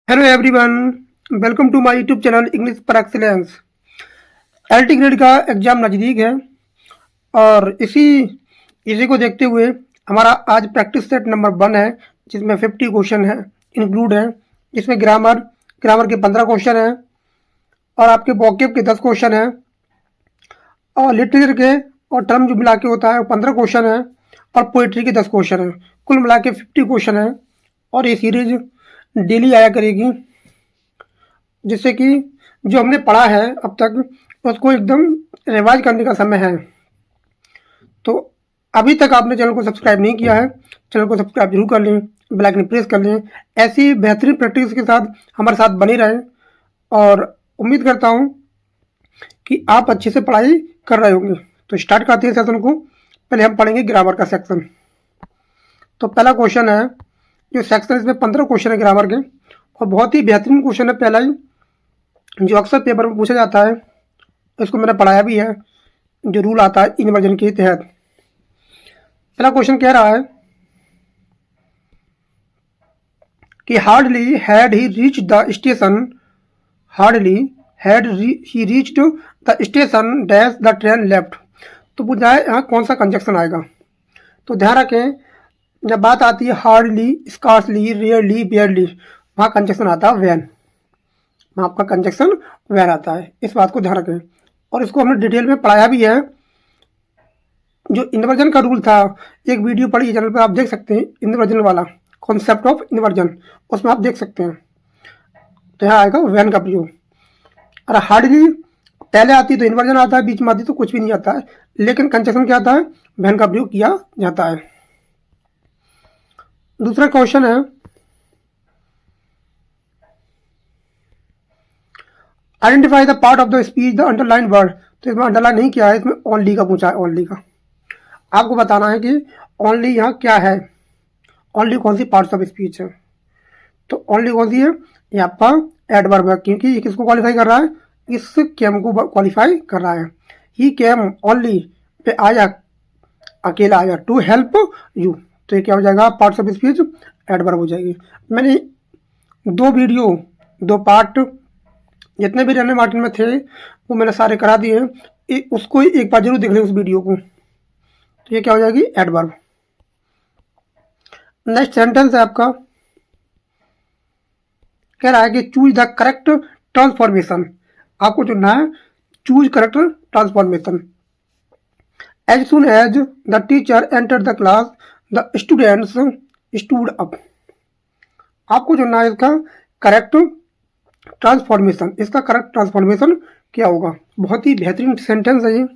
Hello everyone, welcome to my YouTube channel English for excellence. LT grade का exam नज़दीक है और इसी को देखते हुए हमारा आज प्रैक्टिस सेट नंबर 1 है, जिसमें 50 क्वेश्चन है इंक्लूड है। जिसमें ग्रामर के 15 क्वेश्चन हैं और आपके वोकैब के 10 क्वेश्चन हैं और लिटरेचर के और टर्म जो मिला के होता है वो 15 क्वेश्चन है और पोइट्री के 10 क्वेश्चन हैं। कुल मिला के 50 क्वेश्चन है और ये सीरीज डेली आया करेगी, जिससे कि जो हमने पढ़ा है अब तक उसको एकदम रिवाइज करने का समय है। तो अभी तक आपने चैनल को सब्सक्राइब नहीं किया है, चैनल को सब्सक्राइब जरूर कर लें, बेल आइकन प्रेस कर लें। ऐसी बेहतरीन प्रैक्टिस के साथ हमारे साथ बने रहें और उम्मीद करता हूँ कि आप अच्छे से पढ़ाई कर रहे होंगे। तो स्टार्ट करते हैं सेशन को। पहले हम पढ़ेंगे ग्रामर का सेक्शन। तो पहला क्वेश्चन है, जो सेक्शन इसमें 15 क्वेश्चन है ग्रामर के और बहुत ही बेहतरीन क्वेश्चन है। पहला ही जो अक्सर पेपर में पूछा जाता है, इसको मैंने पढ़ाया भी है, जो रूल आता है इन्वर्जन के तहत। पहला क्वेश्चन कह रहा है कि hardly had he reach the station, hardly had he reached the station dash the train left. तो पूछा है यहाँ कौन सा कंजक्शन आएगा। तो ध्यान रखें, जब बात आती है हार्डली, स्कार्सली, रेयरली, बेयरली, वहाँ कंजक्शन आता है वैन, वहाँ आपका कंजक्शन वैन आता है। इस बात को ध्यान रखें और इसको हमने डिटेल में पढ़ाया भी है। जो इन्वर्जन का रूल था, एक वीडियो पढ़ी चैनल पर, आप देख सकते हैं, इन्वर्जन वाला कॉन्सेप्ट ऑफ इन्वर्जन, उसमें आप देख सकते हैं। तो यहाँ आएगा वैन का प्रयोग। और हार्डली पहले आती तो इन्वर्जन आता है, बीच में आती तो कुछ भी नहीं आता है, लेकिन कंजक्शन क्या आता है, वैन का प्रयोग किया जाता है। दूसरा क्वेश्चन है, identify the part of the speech the underline word. तो इसमें अंडरलाइन नहीं किया है, इसमें ओनली का पूछा है। ओनली का आपको बताना है कि ओनली यहाँ क्या है, ओनली कौन सी पार्ट्स ऑफ स्पीच है। तो ओनली कौन सी है, ये आपका एडवर्ब है, क्योंकि ये किसको क्वालिफाई कर रहा है, इस केम को क्वालिफाई कर रहा है। ही केम ओनली पे आया, अकेला आया, टू हेल्प यू। तो ये क्या हो जाएगा, पार्ट्स ऑफ स्पीच एडवर्ब हो जाएगी। मैंने दो पार्ट जितने भी रैने मार्टिन में थे वो मैंने सारे करा दिए हैं, उसको एक बार जरूर देख लें उस वीडियो को। तो ये क्या हो जाएगी, एडवर्ब। नेक्स्ट सेंटेंस है आपका, कह रहा है कि चूज द करेक्ट ट्रांसफॉर्मेशन। आपको चुनना है choose correct transformation. As soon as the teacher enter the class the students stood up. आपको चुनना है इसका करेक्ट ट्रांसफॉर्मेशन। इसका करेक्ट ट्रांसफॉर्मेशन क्या होगा। बहुत ही बेहतरीन सेंटेंस है ये।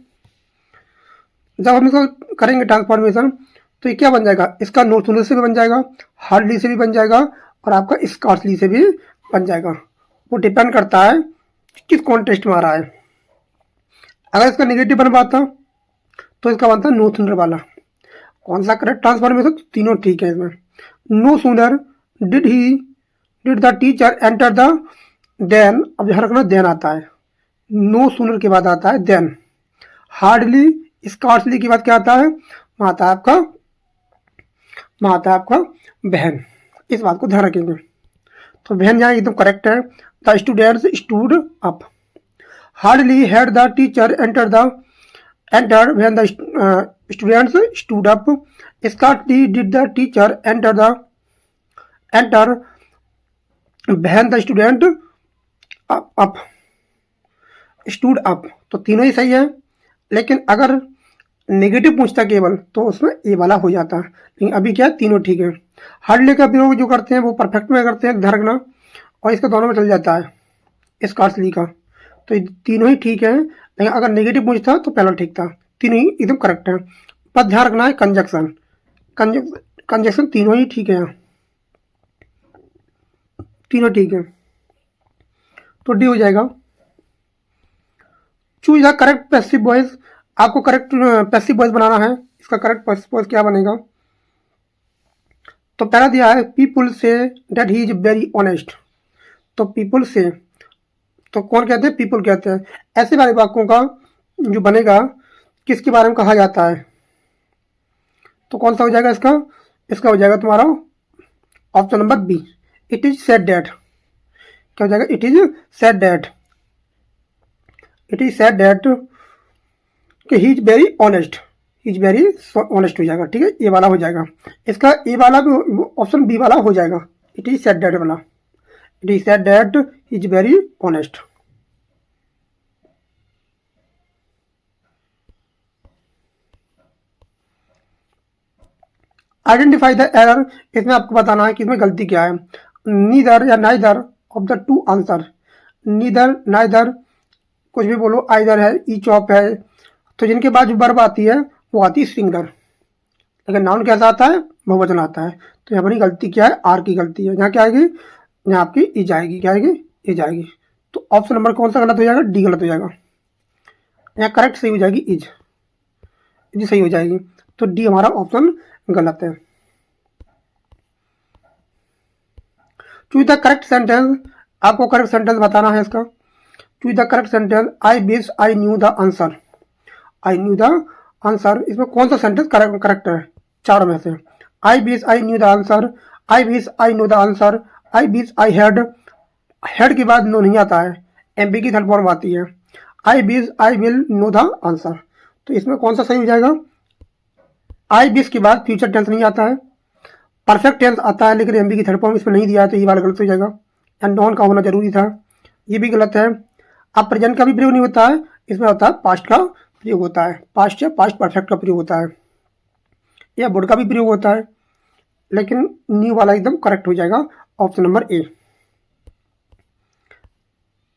जब हम इसको करेंगे ट्रांसफॉर्मेशन तो ये क्या बन जाएगा, इसका नो सुनर से भी बन जाएगा, हार्डली से भी बन जाएगा और आपका स्कार्सली से भी बन जाएगा। वो डिपेंड करता है किस कॉन्टेक्स्ट में आ रहा है। अगर इसका नेगेटिव बन पाता तो इसका बनता नो सुनर वाला। कौन सा करेक्ट ट्रांसफॉर्मेशन, तीनों ठीक है इसमें। No sooner did the teacher enter the, than, अब ध्यान रखना देन आता है, नो सुनर के बाद आता है देन। हार्डली स्कार्सली के बाद क्या आता है, वहाँ आता है आपका बहन। इस बात को ध्यान रखेंगे। तो बहन यहाँ एकदम करेक्ट है। The students stood up. Hardly had the teacher enter when the students stood up. Scarcely did the teacher enter when the student up stood up. तो तीनों ही सही है, लेकिन अगर नेगेटिव पूछता केवल तो उसमें ए वाला हो जाता है, लेकिन अभी क्या है, तीनों ठीक है। हार्डली का प्रयोग जो करते हैं वो परफेक्ट में करते हैं, ध्यान रखना, और इसका दोनों में चल जाता है स्कार्सली का। तो ये तीनों ही ठीक है, लेकिन अगर नेगेटिव पूछता तो पहला ठीक था। तीनों ही एकदम करेक्ट है। पर ध्यान रखना है कंजक्शन तीनों ही ठीक है, यहाँ तीनों ठीक है। तो डी हो जाएगा। Choose the correct passive voice. आपको करेक्ट पैसिव वॉइस बनाना है। इसका करेक्ट पैसिव वॉइस क्या बनेगा। तो पहला दिया है people say that he is very honest. तो पीपुल से, तो कौन कहते हैं, पीपुल कहते हैं। ऐसे वाले वाक्यों का जो बनेगा किसके बारे में कहा जाता है, तो कौन सा हो जाएगा इसका हो जाएगा तुम्हारा option number B, it is said that. क्या हो जाएगा, it is said that, it is said that कि he is very honest, he is very honest हो जाएगा। ठीक है, ये वाला हो जाएगा। इसका ए वाला भी ऑप्शन बी वाला हो जाएगा, इट इज सेड दैट वाला, it is said that he is very honest. Identify the error, इसमें आपको बताना है कि इसमें गलती क्या है। नीदर या neither of the two answer, neither neither कुछ भी बोलो, आइदर है, ईच ऑफ है, तो जिनके बाद जो वर्ब आती है वो आती है सिंगुलर, लेकिन नाउन कैसा आता है, बहुवचन आता है। तो यहाँ पर गलती क्या है, आर की गलती है। यहाँ क्या आएगी, यहाँ आपकी इज आएगी, क्या आएगी, इज आएगी। तो ऑप्शन नंबर कौन सा गलत हो जाएगा, डी गलत हो जाएगा। यहाँ करेक्ट सही हो जाएगी इज सही हो जाएगी। तो डी हमारा ऑप्शन गलत है। चूज द करेक्ट सेंटेंस, आपको करेक्ट सेंटेंस बताना है इसका। Choose the correct sentence, I wish I knew the answer, I knew the answer, इसमें कौन सा सेंटेंस करेक्ट है चारों में से। I wish I knew the answer, I wish I know the answer, I wish I had, head के बाद no नहीं आता है, एमपी की थर्ड फॉर्म आती है। I wish I will know the answer, तो इसमें कौन सा सही हो जाएगा, आई विश के बाद फ्यूचर टेंस नहीं आता है, परफेक्ट टेंस आता है लेकिन एमपी की थर्ड फॉर्म इसमें नहीं दिया है, तो ये वाला गलत हो जाएगा। एंड नॉन का होना जरूरी था, ये भी गलत है। अब प्रेजेंट का भी प्रयोग नहीं होता है, इसमें होता है पास्ट का प्रयोग होता है, पास्ट या पास्ट परफेक्ट का प्रयोग होता है, या वुड का भी प्रयोग होता है, लेकिन न्यू वाला एकदम करेक्ट हो जाएगा, option number A.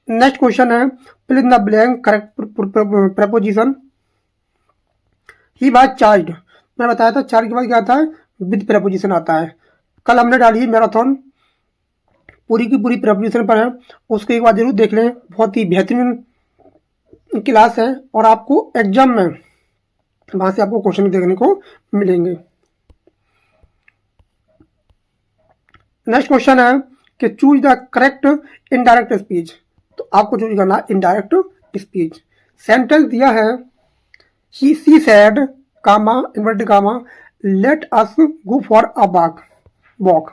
Next question है, fill in the blank correct preposition. He was charged, मैं बताया था चार्ज के बाद क्या आता है, विद प्रपोजिशन आता है। कल हमने डाली मैराथन, पूरी की पूरी प्रपोजिशन पर है, उसको एक बार जरूर देख लें, बहुत ही बेहतरीन क्लास है, और आपको एग्जाम में वहां से आपको क्वेश्चन देखने को मिलेंगे। नेक्स्ट क्वेश्चन है कि choose the correct indirect speech, तो आपको चूज करना है इनडायरेक्ट स्पीच। सेंटेंस दिया है, she said comma inverted comma let us go for a walk.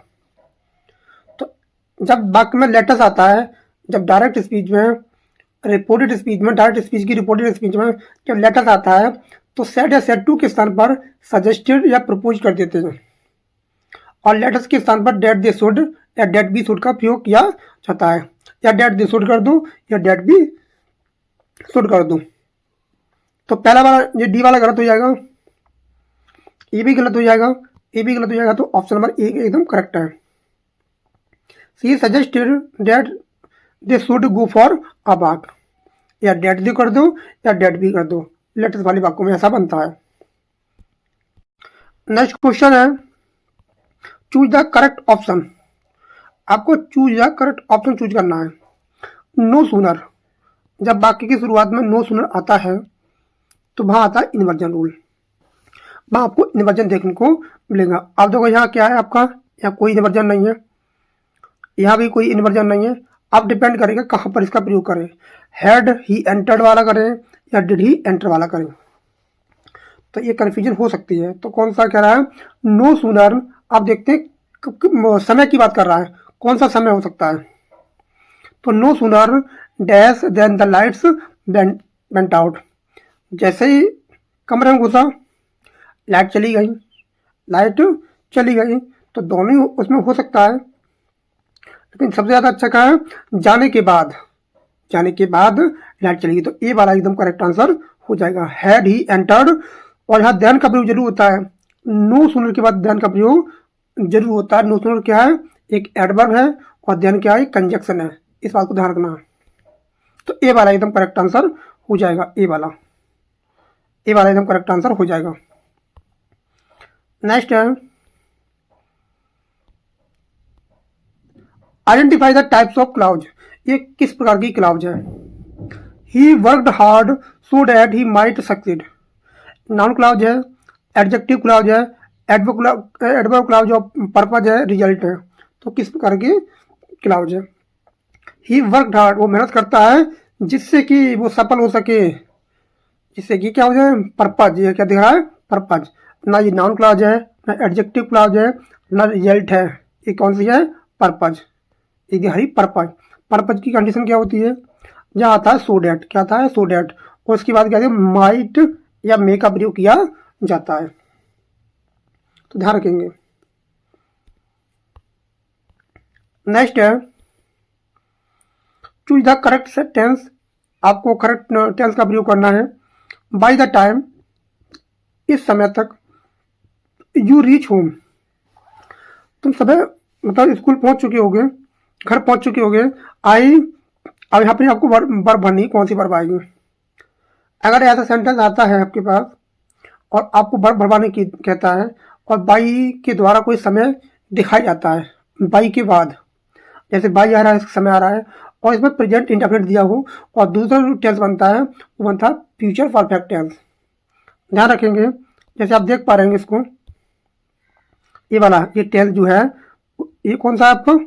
तो जब वाक्य में लेटस आता है, जब डायरेक्ट स्पीच में, रिपोर्टेड स्पीच में, डायरेक्ट स्पीच की रिपोर्टेड स्पीच में जब लेटस आता है, तो सेड या सेड टू के स्थान पर सजेस्टेड या प्रपोज कर देते हैं, और लेटस के स्थान पर डेट दे शुड या डेट बी शुड का प्रयोग किया जाता है, या डेट दे शुड कर दो या डेट बी शुड कर दो। तो पहला वाला ये डी वाला गलत हो जाएगा, ये भी गलत हो जाएगा, ये भी गलत हो जाएगा, तो ऑप्शन नंबर ए एकदम करेक्ट है। She suggested that they should go for a walk, या डेट दी कर दो या डेट बी कर दो, लेटेस्ट वाली वाक्यों में ऐसा बनता है। नेक्स्ट क्वेश्चन है, चूज द करेक्ट ऑप्शन, आपको choose the correct option choose करना है। नो सूनर, जब वाक्य की शुरुआत में नो सूनर आता है तो वहां आता है इन्वर्जन रूल, वहां आपको इन्वर्जन देखने को मिलेगा। आप देखो यहाँ क्या है आपका, यहाँ कोई इन्वर्जन नहीं है, यहाँ भी कोई इन्वर्जन नहीं है, आप डिपेंड करेगा कहाँ पर इसका प्रयोग करें, हैड ही एंटर्ड वाला करें या डिड ही एंटर वाला करें, तो ये कन्फ्यूजन हो सकती है। तो कौन सा कह रहा है, नो सूनर, आप देखते हैं समय की बात कर रहा है, कौन सा समय हो सकता है, तो no sooner dash than the lights went out, जैसे ही कमरे में घुसा लाइट चली गई, लाइट चली गई, तो दोनों ही उसमें हो सकता है, लेकिन सबसे ज़्यादा अच्छा क्या है, जाने के बाद लाइट चली गई, तो ए वाला एकदम करेक्ट आंसर हो जाएगा। हैड ही एंटर्ड, और यहाँ देन का प्रयोग जरूर होता है, नो सूनर के बाद देन का प्रयोग जरूर होता है। नो सूनर क्या है, एक एडवर्ब है, और देन क्या है, कंजक्शन है, इस बात को ध्यान रखना है। तो ए वाला एकदम करेक्ट आंसर हो जाएगा, ए वाला एकदम करेक्ट आंसर हो जाएगा। नेक्स्ट है, identify the types of clause, ये किस प्रकार की क्लाउज है। He worked hard so that he might succeed, noun clause है, एडजेक्टिव क्लाउज है, एडवर्ब क्लाउज ऑफ पर्पज है, रिजल्ट है, तो किस प्रकार की क्लाउज है। ही वर्कड हार्ड, वो मेहनत करता है जिससे कि वो सफल हो सके, जिससे कि क्या हो जाए, पर्पज, ये क्या दिख रहा है, पर्पज। ना ये नाउन क्लाउज है, ना एडजेक्टिव क्लाउज है, ना रिजल्ट है, ये कौन सी है, पर्पज, ये हरी पर्पज। पर्पज की कंडीशन क्या होती है, जहाँ आता है सो डैट, क्या आता है सो डैट, और उसके बाद क्या है माइट या मे का प्रयोग किया जाता है, तो ध्यान रखेंगे। नेक्स्ट है चूज द करेक्ट टेंस, आपको करेक्ट टेंस का प्रयोग करना है। बाय द टाइम, इस समय तक, यू रीच होम, तुम सुबह मतलब स्कूल पहुंच चुके होगे, घर पहुंच चुके होगे। आई, अब यहाँ पे आपको वर्ब भरनी, कौन सी वर्ब आएगी। अगर ऐसा सेंटेंस आता है आपके पास और आपको वर्ब भरवाने की कहता है और बाई के द्वारा कोई समय दिखाया जाता है, बाई के बाद जैसे बाई आ रहा है, समय आ रहा है और इसमें प्रेजेंट इंडेफिनिट दिया हो और दूसरा जो टेंस बनता है वो बनता है फ्यूचर परफेक्ट टेंस। ध्यान रखेंगे, जैसे आप देख पा रहे हैं इसको, ये वाला ये टेंस जो है ये कौन सा है आपको,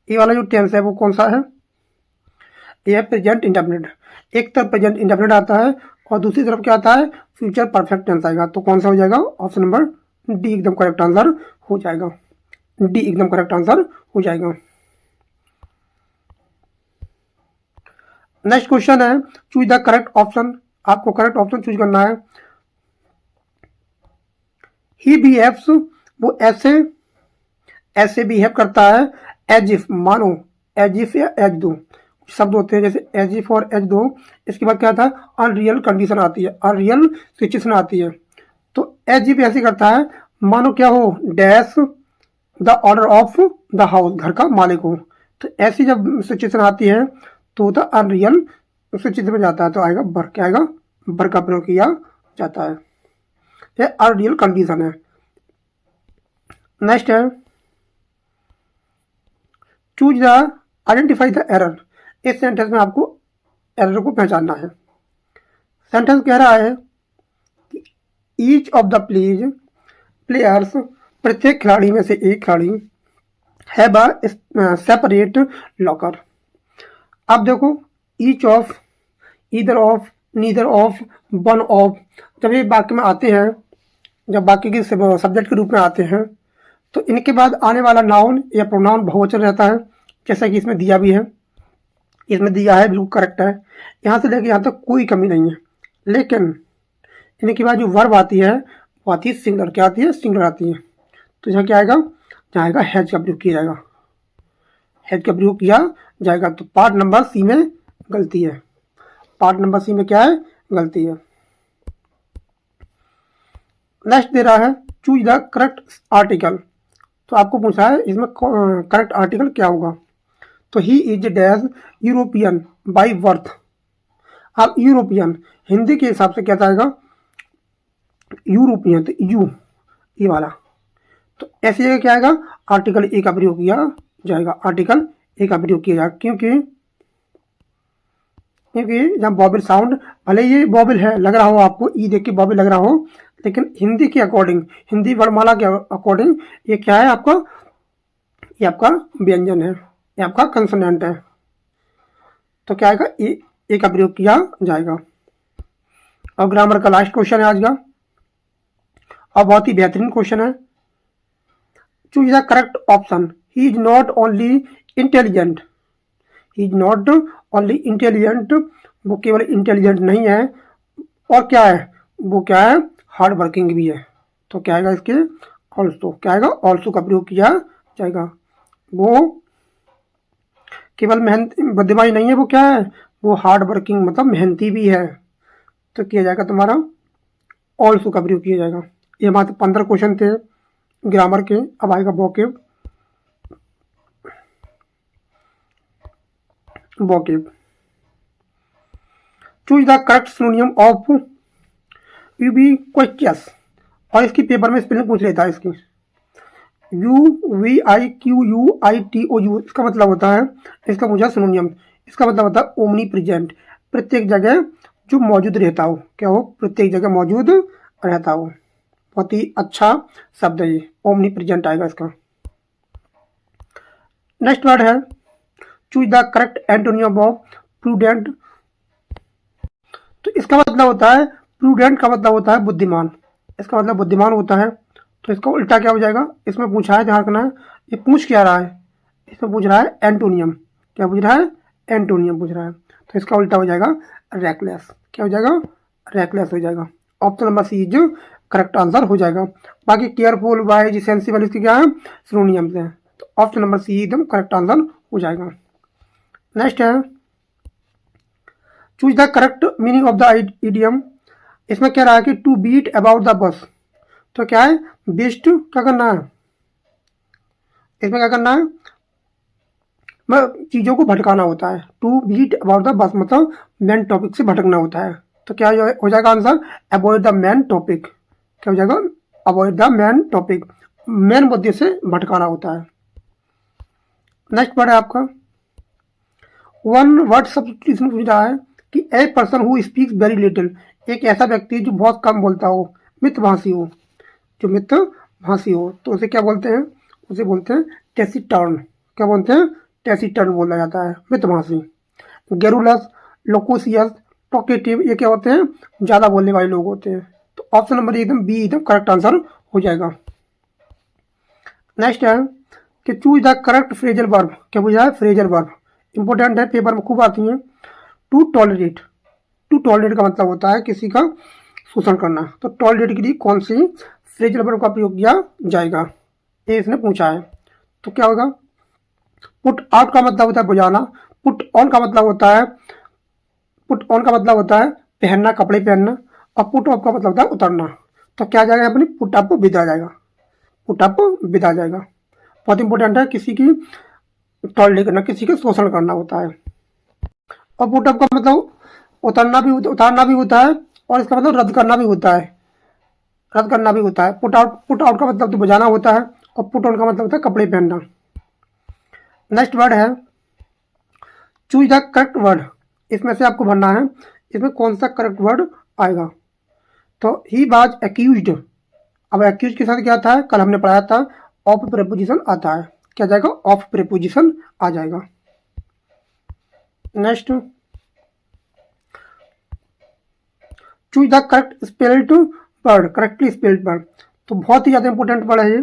ये वाला जो टेंस है वो कौन सा है, ये है प्रेजेंट इंडेफिनिट। एक तरफ प्रेजेंट इंडेफिनिट आता है और दूसरी तरफ क्या आता है, फ्यूचर परफेक्ट टेंस आएगा। तो कौन सा हो जाएगा, ऑप्शन नंबर डी एकदम करेक्ट आंसर हो जाएगा, डी एकदम करेक्ट आंसर हो जाएगा। नेक्स्ट क्वेश्चन है चूज द करेक्ट ऑप्शन, आपको करेक्ट ऑप्शन चूज करना है। ही बिहेव्स, वो ऐसे ऐसे बिहेव करता है, एज इफ, मानो, एज इफ या एज दो शब्द होते हैं, जैसे एज इफ और एज दो। इसके बाद क्या था, अनरियल कंडीशन आती है, अनरियल सिचुएशन आती है। तो एज इफ ऐसे करता है मानो क्या हो, dash the order of the house, घर का मालिक हो। तो ऐसी जब सिचुएशन आती है तो द अनरियल सिचुएशन में जाता है, तो आएगा बर, क्या आएगा, बर का प्रयोग किया जाता है, ये अनरियल कंडीशन है। नेक्स्ट है choose the identify the error, इस सेंटेंस में आपको एरर को पहचानना है। सेंटेंस कह रहा है ईच ऑफ द प्लेयर्स, प्रत्येक खिलाड़ी में से एक खिलाड़ी, हैव अ सेपरेट लॉकर। अब देखो each of, either of, neither of, one of, जब ये वाक्य में आते हैं, जब वाक्य के सब्जेक्ट के रूप में आते हैं तो इनके बाद आने वाला नाउन या प्रोनाउन बहुवचन रहता है, जैसा कि इसमें दिया भी है, इसमें दिया है बिल्कुल करेक्ट है, यहाँ से लेकर यहाँ तक कोई कमी नहीं है। लेकिन इनके बाद जो वर्ब आती है वो आती है सिंगुलर, क्या आती है, सिंगुलर आती है। तो यहाँ क्या आएगा, यहाँ आएगा हैज का प्रयोग किया जाएगा, हैज का प्रयोग किया जाएगा। तो पार्ट नंबर सी में गलती है, पार्ट नंबर सी में क्या है, गलती है। नेक्स्ट दे रहा है चूज द करेक्ट आर्टिकल, तो आपको पूछा है इसमें करेक्ट आर्टिकल क्या होगा। तो he is dash European by birth. अब यूरोपियन हिंदी के हिसाब से क्या आएगा, यूरोपियन, तो यू, ये वाला, तो ऐसी जगह क्या आएगा, आर्टिकल ए का प्रयोग किया जाएगा, आर्टिकल ए का प्रयोग किया जाएगा। क्योंकि जब बॉबिल साउंड, भले ये बॉबिल है लग रहा हो आपको, ई देख के बॉबिल लग रहा हो, लेकिन हिंदी के अकॉर्डिंग, हिंदी वर्णमाला के अकॉर्डिंग ये क्या है आपका, ये आपका व्यंजन है, ये आपका कंसोनेंट है। तो क्या आएगा, ए का प्रयोग किया जाएगा। और ग्रामर का लास्ट क्वेश्चन है आज का, और बहुत ही बेहतरीन क्वेश्चन है। Choose the correct option, he is not only intelligent, he is not only intelligent, वो केवल इंटेलिजेंट नहीं है, और क्या है, वो क्या है, हार्ड वर्किंग भी है। तो क्या आएगा इसके, ऑल्सो, क्या आएगा, ऑल्सो का प्रयोग किया जाएगा। वो केवल मेहनत बुद्धिमानी नहीं है, वो क्या है, वो हार्ड वर्किंग मतलब मेहनती भी है। तो किया जाएगा तुम्हारा ऑल्सो का प्रयोग किया जाएगा। ये हमारे 15 क्वेश्चन थे ग्रामर के। अब आएगा vocab, vocab choose the correct synonym of ubiquitous, और इसकी पेपर में स्पेलिंग पूछ लेता है इसकी। UVIQUITOU, इसका मतलब होता है, इसका पूछा सिनोनिम, इसका मतलब होता है ओमनी प्रेजेंट, प्रत्येक जगह जो मौजूद रहता हो, क्या हो, प्रत्येक जगह मौजूद रहता हो। बहुत ही अच्छा शब्द है ये, ओमनी प्रेजेंट आएगा इसका। नेक्स्ट वर्ड है choose the correct antonym of prudent, तो इसका मतलब होता है, प्रूडेंट का मतलब होता है बुद्धिमान, इसका मतलब बुद्धिमान होता है। तो इसका उल्टा क्या हो जाएगा, इसमें पूछा है, ध्यान रखना है, ये पूछ क्या रहा है, इसमें पूछ रहा है एंटोनियम, क्या पूछ रहा है, एंटोनियम पूछ रहा है। तो इसका उल्टा हो जाएगा रेकलेस। क्या हो जाएगा, रेकलेस हो जाएगा। ऑप्शन नंबर सी जो करेक्ट आंसर हो जाएगा। बाकी केयरफुल, वाइज, सेंसिबल इसके क्या है, सिनोनियम्स हैं। तो ऑप्शन नंबर सी एकदम करेक्ट आंसर हो जाएगा। नेक्स्ट है choose the correct meaning of the idiom. इसमें क्या रहा है कि to beat about the bus. तो क्या है, बेस्ट क्या करना है, इसमें क्या करना है, चीज़ों को भटकाना होता है। To beat about the bus मतलब मेन टॉपिक से भटकना होता है। तो क्या हो जाएगा answer, avoid the main topic. क्या हो जाएगा, avoid the main topic, main मुद्दे से भटकाना होता है। नेक्स्ट वर्ड है आपका वन वर्ड सब्स्टिट्यूशन पूछ रहा है कि a person who speaks very little, एक ऐसा व्यक्ति जो बहुत कम बोलता हो, मितभाषी हो, जो मितभाषी हो, तो उसे क्या बोलते हैं, उसे बोलते हैं टेसिटर्न। क्या बोलते हैं, टेसिटर्न बोला जाता है, मितभाषी। गेरुलस, लोकोसियस, टॉकेटिव, ये क्या होते हैं, ज़्यादा बोलने वाले लोग होते हैं। तो ऑप्शन नंबर एकदम बी एकदम करेक्ट आंसर हो जाएगा। नेक्स्ट है कि choose the correct phrasal verb. क्या पूछा है, फ्रेजल वर्ब इंपॉर्टेंट है, पेपर में खूब आती है। टू टॉलरेट, टू टॉलरेट का मतलब होता है किसी का शोषण करना। तो टॉलरेट के लिए कौन सी फ्रेजल वर्ब का प्रयोग किया जाएगा, ये इसने पूछा है। तो क्या होगा, पुट आउट का मतलब होता है बुझाना, पुट ऑन का मतलब होता है, पुट ऑन का मतलब होता है पहनना, कपड़े पहनना, और पुट ऑफ का मतलब होता है उतरना। तो क्या जाएगा अपनी, पुट अप विद आ जाएगा, पुट अप विद आ जाएगा। बहुत इंपॉर्टेंट है, किसी की टॉलरेट करना, किसी का शोषण करना होता है। और पुट अप का मतलब उतारना भी होता है, और इसका मतलब रद्द करना भी होता है, रद्द करना भी होता है। पुट आउट का मतलब तो बजाना होता है, और पुट ऑन का मतलब होता है कपड़े पहनना। नेक्स्ट वर्ड है चूज द करेक्ट वर्ड। इसमें से आपको भरना है, इसमें कौन सा करेक्ट वर्ड आएगा। तो ही वाज एक्यूज्ड, अब एक्यूज के साथ क्या आता है, कल हमने पढ़ाया था ऑफ प्रेपोजिशन आता है। क्या जाएगा, ऑफ प्रेपोजिशन आ जाएगा। Next choose the correct spelled word, correctly spelled word. तो बहुत ही ज़्यादा इंपॉर्टेंट वर्ड है ये।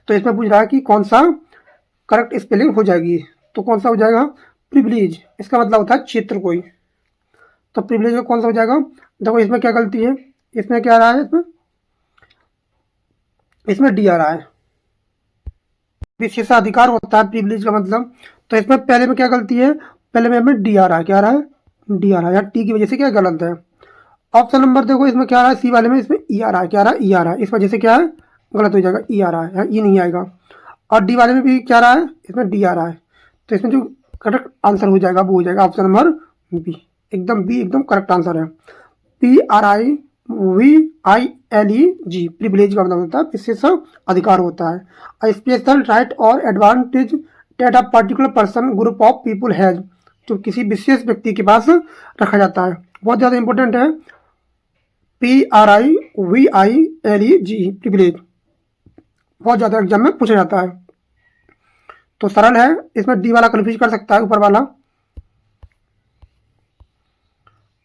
तो इसमें पूछ रहा है कि कौन सा करेक्ट स्पेलिंग हो जाएगी। तो कौन सा हो जाएगा, प्रिविलेज, इसका मतलब होता है क्षेत्र कोई। तो प्रिविलेज का कौन सा हो जाएगा, देखो इसमें क्या गलती है, इसमें क्या आ रहा है, इसमें डी आ रहा है, विशेषाधिकार होता है प्रिविलेज का मतलब। तो इसमें पहले में क्या गलती है, पहले में हमें डी आ रहा है, क्या आ रहा है, डी आ रहा है, यहाँ टी की वजह से क्या गलत है। ऑप्शन नंबर देखो इसमें क्या आ रहा है, सी वाले में इसमें ई आ रहा है, क्या आ रहा है, ई आ रहा है, इस वजह से क्या है गलत हो जाएगा, ई आ रहा है, यहाँ ई नहीं आएगा। और डी वाले में भी क्या आ रहा है, इसमें डी आ रहा है। तो इसमें जो करेक्ट आंसर हो जाएगा वो हो जाएगा ऑप्शन नंबर बी, एकदम बी एकदम करेक्ट आंसर है। PRIVILEG, प्रिविलेज का मतलब होता है विशेष अधिकार होता है। अ स्पेशल राइट और advantage that a particular person group of people has, जो किसी विशेष व्यक्ति के पास रखा जाता है। बहुत ज़्यादा इंपॉर्टेंट है, PRIVILEG, प्रिविलेज बहुत ज़्यादा एग्जाम में पूछा जाता है। तो सरल है, इसमें डी वाला कन्फ्यूज कर सकता है ऊपर वाला।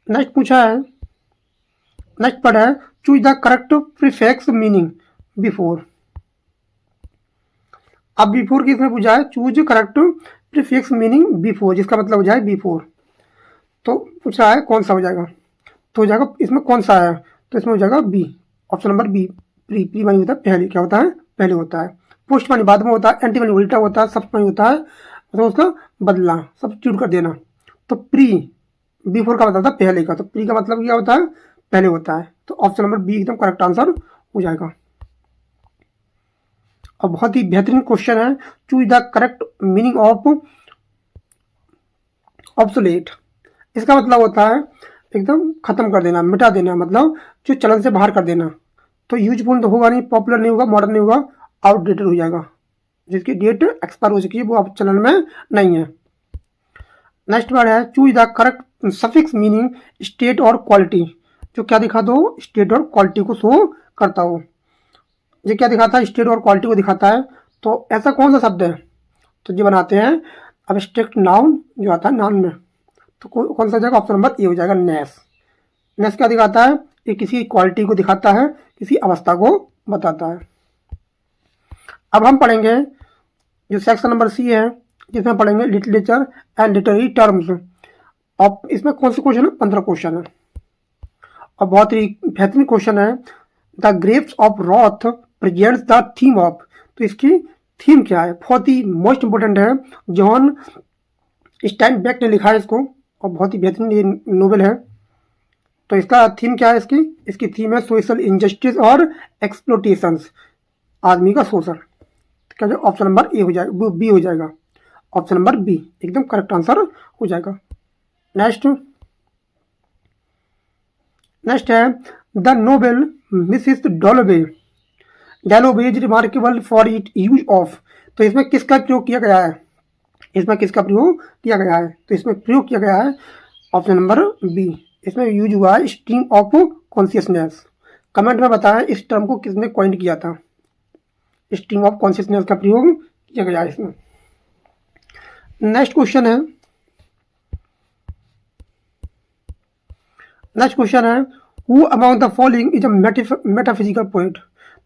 नेक्स्ट पूछा है, नेक्स्ट पढ़ है choose the correct prefix meaning before. अब बिफोर की इसमें पूछा है choose correct prefix meaning before, जिसका मतलब हो जाए बिफोर। तो पूछ रहा है कौन सा हो जाएगा, तो हो जाएगा इसमें कौन सा है, तो इसमें हो जाएगा B, option number B. Pre pre मानी होता है पहले, क्या होता है पहले होता है। पोस्ट मानी बाद में होता है, एंटी मानी उल्टा होता है, सब मानी होता है मतलब उसका बदलना, सब्स्टिट्यूट कर देना। तो प्री बिफोर का मतलब था पहले का, तो प्री का मतलब क्या होता है पहले होता है। तो ऑप्शन नंबर बी एकदम करेक्ट आंसर हो जाएगा। और बहुत ही बेहतरीन क्वेश्चन है, choose the correct meaning of obsolete. इसका मतलब होता है एकदम खत्म कर देना, मिटा देना, मतलब जो चलन से बाहर कर देना। तो यूजफुल तो होगा नहीं, पॉपुलर नहीं होगा, मॉडर्न नहीं होगा, आउटडेटेड हो जाएगा, जिसकी डेट एक्सपायर हो चुकी है, वो अब चलन में नहीं है। नेक्स्ट वर्ड है choose the correct suffix meaning state और क्वालिटी, जो क्या दिखाता हो, स्टेट और क्वालिटी को शो करता हो। ये क्या दिखाता है, स्टेट और क्वालिटी को दिखाता है। तो ऐसा कौन सा शब्द है, तो ये बनाते हैं अब्स्ट्रैक्ट नाउन जो आता है नाउन में। तो कौन सा जाएगा, ऑप्शन नंबर ए हो जाएगा, नेस। नेस क्या दिखाता है, ये किसी क्वालिटी को दिखाता है, किसी अवस्था को बताता है। अब हम पढ़ेंगे जो सेक्शन नंबर सी है, जिसमें पढ़ेंगे लिटरेचर एंड लिटरेरी टर्म्स। अब इसमें कौन से क्वेश्चन है? 15 क्वेश्चन है और बहुत ही बेहतरीन क्वेश्चन है। The grapes of wrath presents the theme of. तो इसकी थीम क्या है? बहुत ही मोस्ट इंपोर्टेंट है। जॉन स्टाइनबेक ने लिखा है इसको और बहुत ही बेहतरीन ये नोवेल है। तो इसका थीम क्या है? इसकी थीम है सोशल इनजस्टिस और एक्सप्लोटेशंस, आदमी का शोषण। क्या जो ऑप्शन नंबर ए हो जाएगा, बी हो जाएगा। ऑप्शन नंबर बी एकदम करेक्ट आंसर हो जाएगा। नेक्स्ट है the novel Mrs Dalloway is remarkable for it use of. तो इसमें किसका प्रयोग किया गया है? इसमें किसका प्रयोग किया गया है? तो इसमें प्रयोग किया गया है ऑप्शन नंबर बी। इसमें यूज हुआ है स्ट्रीम ऑफ कॉन्शियसनेस। कमेंट में बताएं इस टर्म को किसने कॉइन किया था। स्ट्रीम ऑफ कॉन्शियसनेस का प्रयोग किया गया है इसमें। नेक्स्ट क्वेश्चन है who among the following is a metaphysical poet.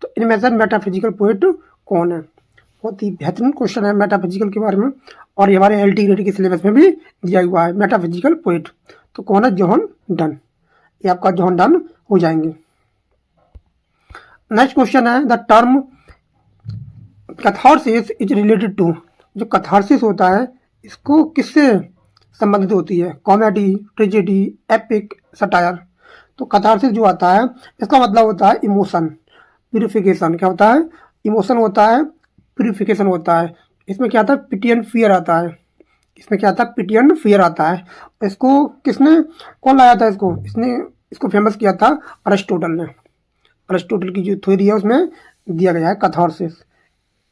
तो इनमें से मेटाफिजिकल पोएट कौन है? बहुत ही बेहतरीन क्वेश्चन है मेटाफिजिकल के बारे में और ये हमारे एलटी ग्रेड के सिलेबस में भी दिया हुआ है मेटाफिजिकल पोएट। तो कौन है? John Donne. ये आपका जॉन डन हो जाएंगे। नेक्स्ट क्वेश्चन है the term catharsis is related to. जो कैथारसिस होता है इसको किससे संबंधित होती है? Comedy, tragedy, epic, satire. तो कैथारसिस जो आता है इसका मतलब होता है इमोशन प्यूरिफिकेशन। क्या होता है? इमोशन होता है, प्यूरिफिकेशन होता है। इसमें क्या आता है? पिटी एंड फियर आता है। इसमें क्या आता है? पिटी एंड फियर आता है। इसको कौन लाया था इसको फेमस किया था अरिस्टोटल ने। अरिस्टोटल की जो थ्योरी है उसमें दिया गया है catharsis.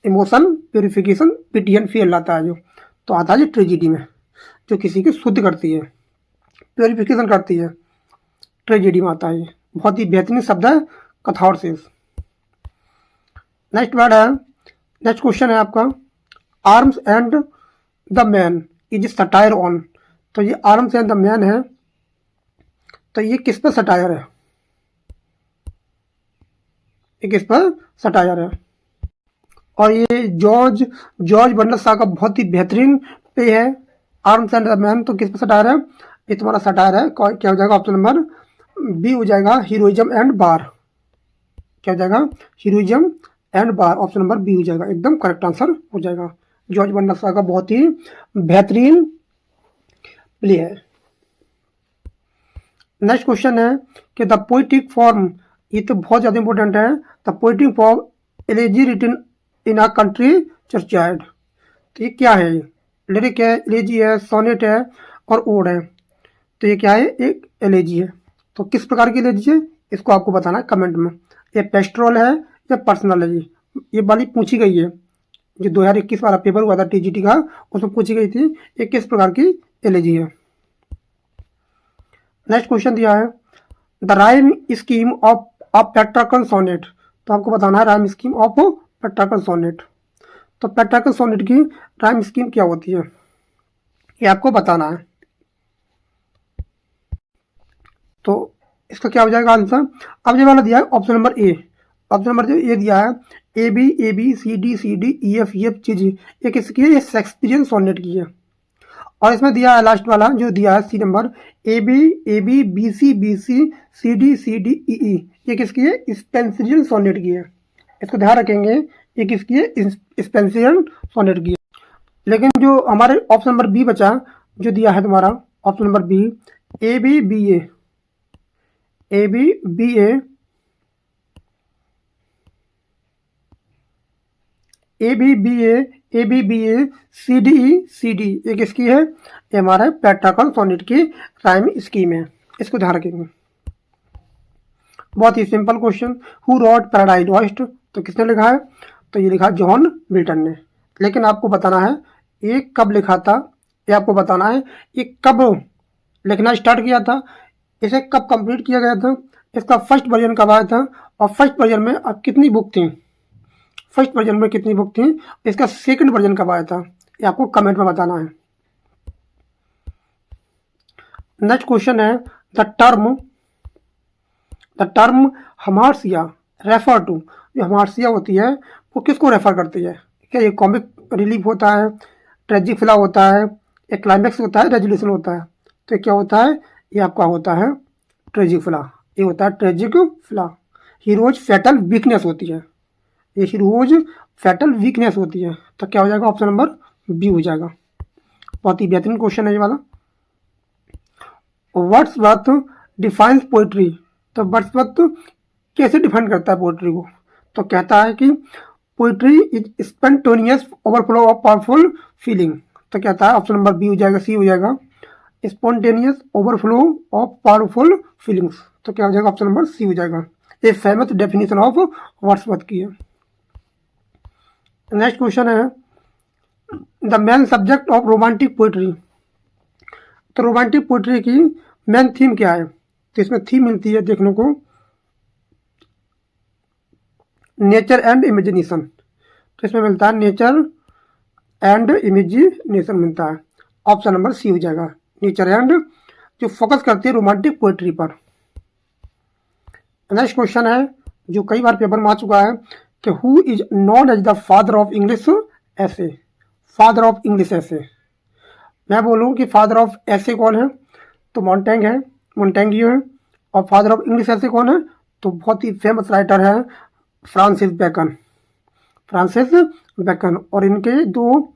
Emotion purification, pity and fear लाता है जो। तो आता है ट्रेजिडी में, जो किसी की शुद्ध करती है, प्यूरिफिकेशन करती है, ट्रेजिडी में आता है। बहुत ही बेहतरीन शब्द है कैथारसिस। नेक्स्ट क्वेश्चन है आपका arms and the man is satire on. तो ये आर्म्स एंड द मैन है, तो ये किस पर सटायर है? ये किस पर सटायर है? और ये जॉर्ज बर्नार्ड शॉ का बहुत ही बेहतरीन पे है आर्म्स एंड द मैन। तो किस पर सटायर है? ये तुम्हारा सटायर है। क्या हो जाएगा? ऑप्शन नंबर बी हो जाएगा हीरोइज्म एंड बार। क्या हो जाएगा? Heroism and bar. Option number B हो जाएगा, एकदम करेक्ट आंसर हो जाएगा। जॉर्ज बर्नार्ड शॉ का बहुत ही बेहतरीन प्ले है। नेक्स्ट क्वेश्चन है कि द पोइटिक फॉर्म, ये तो बहुत ज़्यादा इंपॉर्टेंट है। The poetic form elegy written in a country churchyard. तो ये क्या है? लिरिक है, एलेजी है, सोनेट है और ओड है। तो ये क्या है? एक एलेजी है। तो किस प्रकार की एलेजी है इसको आपको बताना है कमेंट में। ये पेस्ट्रोल है या पर्सनल है? ये वाली पूछी गई है, जो 2021 वाला पेपर हुआ था टीजीटी का, उसमें पूछी गई थी ये किस प्रकार की एलेजी है। नेक्स्ट क्वेश्चन दिया है the rhyme scheme of Petrarchan sonnet. तो आपको बताना है rhyme scheme of Petrarchan sonnet. तो पेट्रार्कल सोनेट की राइम स्कीम क्या होती है ये आपको बताना है। तो इसका क्या हो जाएगा आंसर? अब ये वाला दिया है option number A. Option number जो ए दिया है A B C D E F चीज, ये किसकी है? ये शेक्सपियरियन सोनेट की है। और इसमें दिया है लास्ट वाला जो दिया है C number A B C D E, ये किसकी है? स्पेंसरियन सोनेट की है। इसको ध्यान रखेंगे, ये किसकी है? स्पेंसरियन सोनेट की है। लेकिन जो हमारे ऑप्शन नंबर बी बचा, जो दिया है तुम्हारा option number B A B A C D, ये किसकी है? ये हमारा पेट्रार्कल सोनेट की राइम स्कीम है। इसको ध्यान रखेंगे। बहुत ही simple question, who wrote Paradise Lost. तो किसने लिखा है? तो ये लिखा जॉन मिल्टन ने। लेकिन आपको बताना है ये कब लिखा था, ये आपको बताना है ये कब लिखना स्टार्ट किया था, इसे कब कंप्लीट किया गया था, इसका फर्स्ट वर्जन कब आया था, और फर्स्ट वर्जन में अब कितनी बुक थी, फर्स्ट वर्जन में कितनी बुक थी, इसका सेकंड वर्जन कब आया था, ये आपको कमेंट में बताना है। नेक्स्ट क्वेश्चन है द टर्म हमार्सिया रेफर टू। जो हमार्सिया होती है वो किसको रेफर करती है? क्या ये कॉमिक रिलीफ होता है, ट्रेजिक फ्ला होता है, एक क्लाइमैक्स होता है, रेजोल्यूशन होता है। तो क्या होता है, ये आपका होता है ट्रेजिक फ्ला, ये होता है ट्रेजिक फ्ला। हीरोज फैटल वीकनेस होती है, ये हीरोज फैटल वीकनेस होती है। तो क्या हो जाएगा, ऑप्शन नंबर बी हो जाएगा। बहुत ही बेहतरीन क्वेश्चन है ये वाला। वर्ड्सवर्थ डिफाइंस पोइट्री, तो वर्ड्सवर्थ कैसे डिफाइन करता है पोइट्री को? तो कहता है कि poetry is spontaneous overflow of powerful feeling. तो कहता है ऑप्शन नंबर बी हो जाएगा, सी हो जाएगा, spontaneous overflow of powerful feelings. तो क्या हो जाएगा, ऑप्शन नंबर सी हो जाएगा। ये फेमस डेफिनेशन ऑफ वर्ड्सवर्थ की है। नेक्स्ट क्वेश्चन है, the main subject of romantic poetry. तो रोमांटिक पोइट्री की मेन थीम क्या है? तो इसमें थीम मिलती है देखने को, नेचर एंड इमेजिनेशन। तो इसमें मिलता है नेचर एंड इमेजिनेशन मिलता है। ऑप्शन नंबर सी हो जाएगा, नेचर एंड, जो फोकस करती है रोमांटिक पोइट्री पर। नेक्स्ट क्वेश्चन है जो कई बार पेपर में आ चुका है कि who is known as the father of English essay. Father of English essay, मैं बोलूँ कि फादर ऑफ ऐसे कौन है? तो मोंटेग है, मोंटेग्यू है। और फादर ऑफ इंग्लिश ऐसे कौन है? तो बहुत ही फेमस राइटर है फ्रांसिस बेकन, फ्रांसिस बेकन। और इनके दो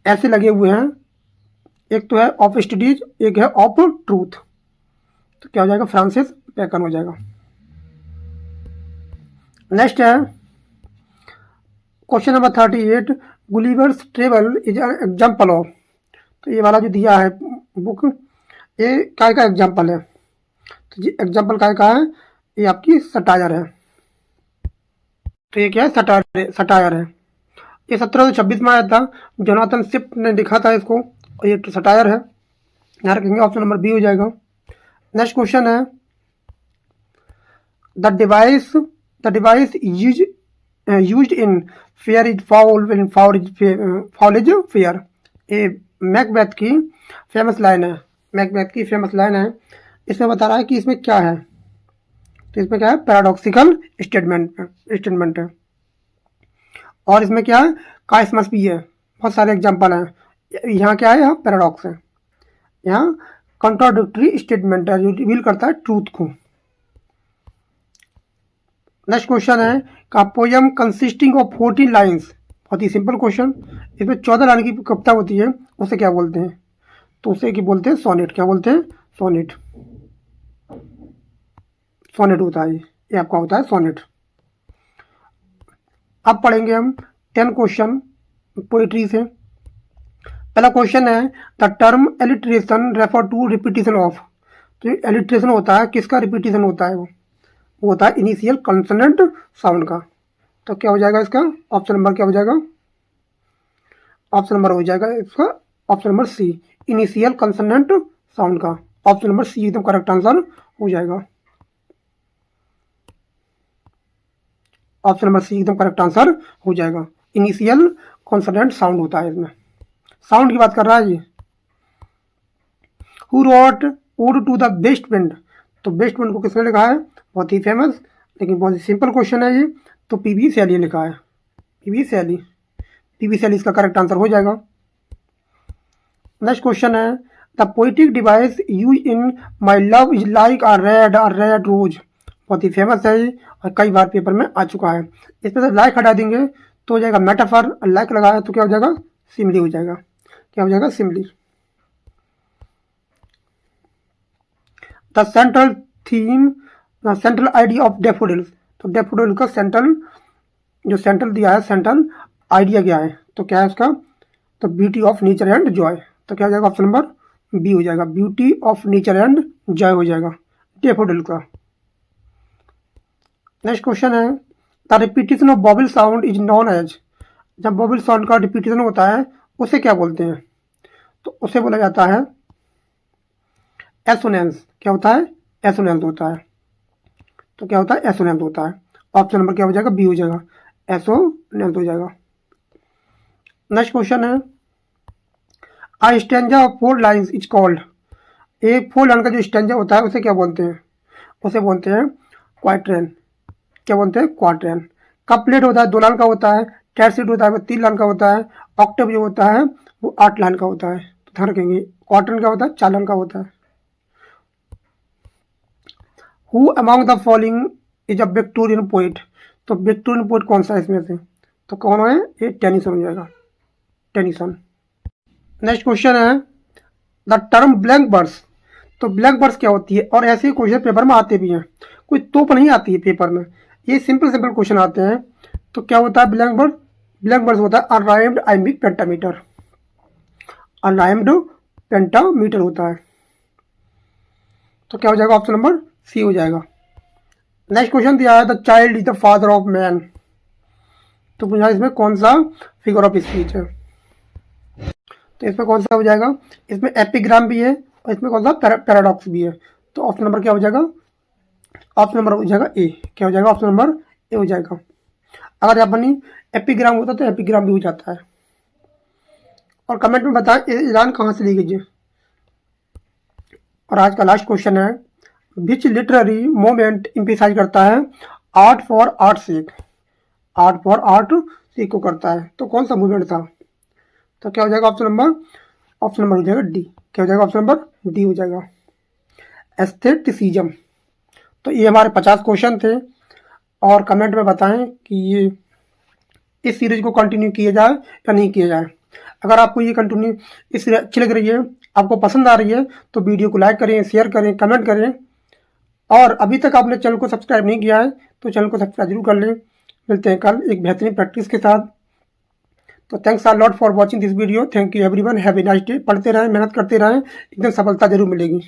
ऐसे लगे हुए हैं, एक तो है ऑफ स्टडीज, एक है ऑफ ट्रूथ। तो क्या हो जाएगा, फ्रांसिस बेकन हो जाएगा। नेक्स्ट है question number 38, Gulliver's travel is an example of. तो ये वाला जो दिया है बुक, ये काय का एग्जाम्पल है? तो जी एग्जाम्पल काय का है? ये आपकी सटायर है। तो ये क्या है, सटायर है। ये 1726 में आया था, जोनाथन स्विफ्ट ने लिखा था इसको, और ये सटायर है। यहाँ रखेंगे, ऑप्शन नंबर बी हो जाएगा। नेक्स्ट क्वेश्चन है, the device used in fair is foul, in foul is fair. ये मैकबेथ की फेमस लाइन है, मैकबेथ की फेमस लाइन है। इसमें बता रहा है कि इसमें क्या है, तो इसमें क्या है, पैराडॉक्सिकल स्टेटमेंट है। और इसमें क्या है, काइसमस भी है। बहुत सारे एग्जांपल हैं। यहाँ क्या है, यहाँ पैराडॉक्स है, यहाँ कॉन्ट्राडिक्टरी स्टेटमेंट है जो रिवील करता है ट्रूथ को। नेक्स्ट क्वेश्चन है, का पोयम कंसिस्टिंग ऑफ 14 लाइन्स। बहुत ही सिंपल क्वेश्चन। इसमें 14 लाइन की कविता होती है, उसे क्या बोलते हैं? तो उसे क्या बोलते हैं, सोनेट। क्या बोलते हैं, सोनेट। सोनेट होता है, ये आपका होता है सोनेट। अब पढ़ेंगे हम 10 क्वेश्चन पोइट्री से। पहला क्वेश्चन है, the term alliteration refer to repetition of. तो एलिट्रेशन होता है, किसका रिपीटिशन होता है? वो होता है इनिशियल कंसोनेंट साउंड का। तो क्या हो जाएगा इसका, ऑप्शन नंबर क्या हो जाएगा, ऑप्शन नंबर हो जाएगा इसका, option number C, initial consonant sound का। ऑप्शन नंबर सी एकदम करेक्ट आंसर हो जाएगा। ऑप्शन नंबर सी एकदम करेक्ट आंसर हो जाएगा। इनिशियल कॉन्सोनेंट साउंड होता है, इसमें साउंड की बात कर रहा है ये। Who wrote ode to the best friend. तो बेस्ट फ्रेंड को किसने लिखा है? बहुत ही फेमस, लेकिन बहुत ही सिंपल क्वेश्चन है ये। तो पीबी शैली ने लिखा है, पीबी शैली। पीबी शैली इसका करेक्ट आंसर हो जाएगा। नेक्स्ट क्वेश्चन है, the poetic device use in my love is like a red rose. बहुत ही फेमस है ये, और कई बार पेपर में आ चुका है। इसमें से लाइक हटा देंगे तो हो जाएगा मेटाफर, लाइक लगाया तो क्या हो जाएगा, सिमली हो जाएगा। क्या हो जाएगा, simile. The central theme, the central idea of daffodils. तो डैफोडिल का सेंट्रल दिया है, सेंट्रल आइडिया क्या है? तो क्या है उसका, तो beauty of nature and joy. तो क्या हो जाएगा, ऑप्शन नंबर बी हो जाएगा, beauty of nature and joy हो जाएगा डैफोडिल का। नेक्स्ट क्वेश्चन है, the repetition of vowel sound is known as. जब बॉबल साउंड का रिपीटिशन होता है उसे क्या बोलते हैं? तो उसे बोला जाता है एसोनेंस। क्या होता है, एसोनेंस होता है। तो क्या होता है, एसोनेंस होता है। ऑप्शन नंबर क्या हो जाएगा, बी हो जाएगा, एसोनेंस हो जाएगा। नेक्स्ट क्वेश्चन है, a stanza of 4 lines is called. एक 4 लाइन का जो स्टैंजा होता है उसे क्या बोलते हैं? उसे बोलते हैं क्वार्ट्रेन। क्या बोलते हैं, क्वार्ट्रेन। कपलेट होता है 2 लाइन का होता है, टैरसीट होता है 3 लाइन का होता है, ऑक्टेव जो होता है वो 8 लाइन का होता है। तो ध्यान रखेंगे। क्वार्टरन क्या होता है? 4 लाइन का होता है। Who among the following is a Victorian poet? तो विक्टोरियन पोइट कौन सा है इसमें से? तो कौन है? ये टेनिसन हो जाएगा, टेनिसन। नेक्स्ट क्वेश्चन है द टर्म ब्लैंक वर्स। तो ब्लैंक वर्स क्या होती है? और ऐसे क्वेश्चन पेपर में आते भी हैं, कोई तोप नहीं आती है पेपर में, ये सिंपल सिंपल क्वेश्चन आते हैं। तो क्या होता है ब्लैंक वर्स? ब्लैंक वर्स होता है unrhymed iambic pentameter, unrhymed pentameter होता है। तो क्या हो जाएगा? ऑप्शन नंबर सी हो जाएगा। नेक्स्ट क्वेश्चन दिया है the child is the father of man. तो पूछा इसमें कौन सा फिगर ऑफ स्पीच है? तो इसमें कौन सा हो जाएगा? इसमें एपिग्राम भी है और इसमें कौन सा पैराडॉक्स भी है। तो ऑप्शन नंबर क्या हो जाएगा? ऑप्शन नंबर हो जाएगा ए। क्या हो जाएगा? ऑप्शन नंबर ए हो जाएगा। अगर यहाँ पर नहीं एपिग्राम होता तो एपिग्राम भी हो जाता है। और कमेंट में बताएं ये लाइन कहाँ से ली गई है। और आज का लास्ट क्वेश्चन है विच लिटरेरी मोमेंट इम्फेसाइज करता है art for art sake? Art for art sake को करता है। तो कौन सा मूवमेंट था? तो क्या हो जाएगा? ऑप्शन नंबर हो जाएगा डी। क्या हो जाएगा? ऑप्शन नंबर डी हो जाएगा, एस्थेटिसिज्म। तो ये हमारे 50 क्वेश्चन थे। और कमेंट में बताएं कि ये इस सीरीज को कंटिन्यू किया जाए या नहीं किया जाए। अगर आपको ये कंटिन्यू इस सीरीज अच्छी लग रही है, आपको पसंद आ रही है, तो वीडियो को लाइक करें, शेयर करें, कमेंट करें। और अभी तक आपने चैनल को सब्सक्राइब नहीं किया है तो चैनल को सब्सक्राइब जरूर कर लें। मिलते हैं कल एक बेहतरीन प्रैक्टिस के साथ। तो thanks a lot for watching this video. Thank you everyone, have a nice day. पढ़ते रहें, मेहनत करते रहें, एकदम सफलता जरूर मिलेगी।